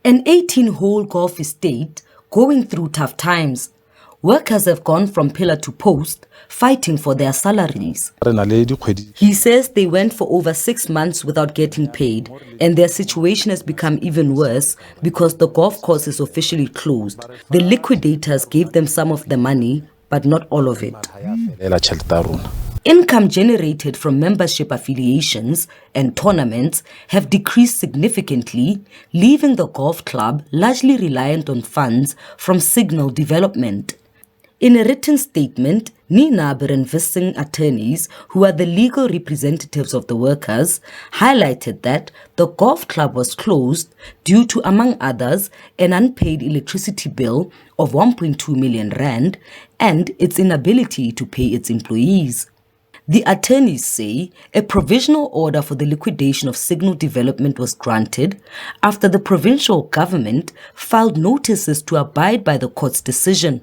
An 18-hole golf estate going through tough times. Workers have gone from pillar to post, fighting for their salaries. He says they went for over 6 months without getting paid, and their situation has become even worse because the golf course is officially closed. The liquidators gave them some of the money, but not all of it. Income generated from membership affiliations and tournaments have decreased significantly, leaving the golf club largely reliant on funds from signal development. In a written statement, Ninaber and Vissing attorneys, who are the legal representatives of the workers, highlighted that the golf club was closed due to, among others, an unpaid electricity bill of 1.2 million rand and its inability to pay its employees. The attorneys say a provisional order for the liquidation of signal development was granted after the provincial government filed notices to abide by the court's decision.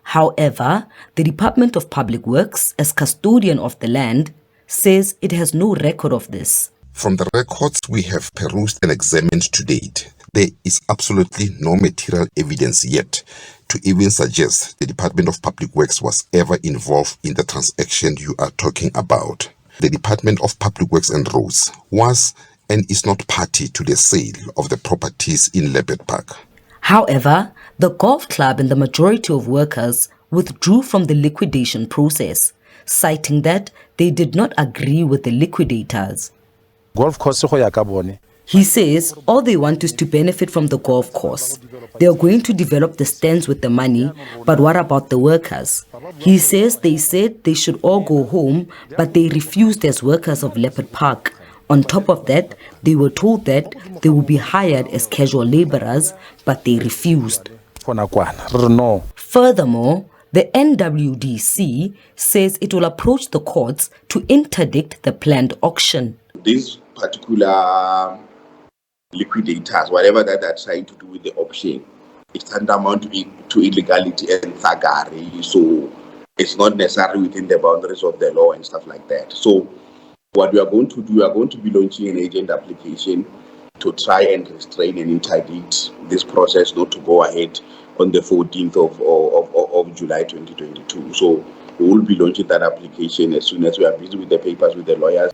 However, the Department of Public Works, as custodian of the land, says it has no record of this. From the records we have perused and examined to date, there is absolutely no material evidence yet to even suggest the Department of Public Works was ever involved in the transaction you are talking about. The Department of Public Works and Roads was and is not party to the sale of the properties in Leopard Park. However, the golf club and the majority of workers withdrew from the liquidation process, citing that they did not agree with the liquidators. He says all they want is to benefit from the golf course. They are going to develop the stands with the money, but what about the workers? He says they said they should all go home, but they refused as workers of Leopard Park. On top of that, they were told that they would be hired as casual laborers, but they refused. Furthermore, the NWDC says it will approach the courts to interdict the planned auction. These particular liquidators, whatever that they're trying to do with the auction, it's tantamount to illegality and thuggery, so it's not necessarily within the boundaries of the law and stuff like that. So what we are going to do, we are going to be launching an agent application to try and restrain and interdict this process not to go ahead on the 14th of July 2022. So we will be launching that application as soon as we are busy with the papers with the lawyers.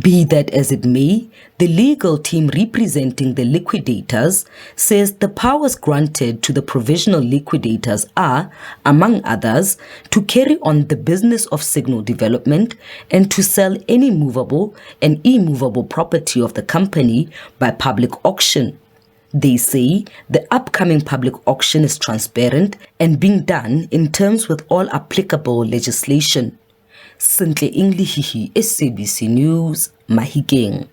Be that as it may, the legal team representing the liquidators says the powers granted to the provisional liquidators are, among others, to carry on the business of signal development and to sell any movable and immovable property of the company by public auction. They say the upcoming public auction is transparent and being done in terms with all applicable legislation. Sintle English, SABC News, Mahikeng.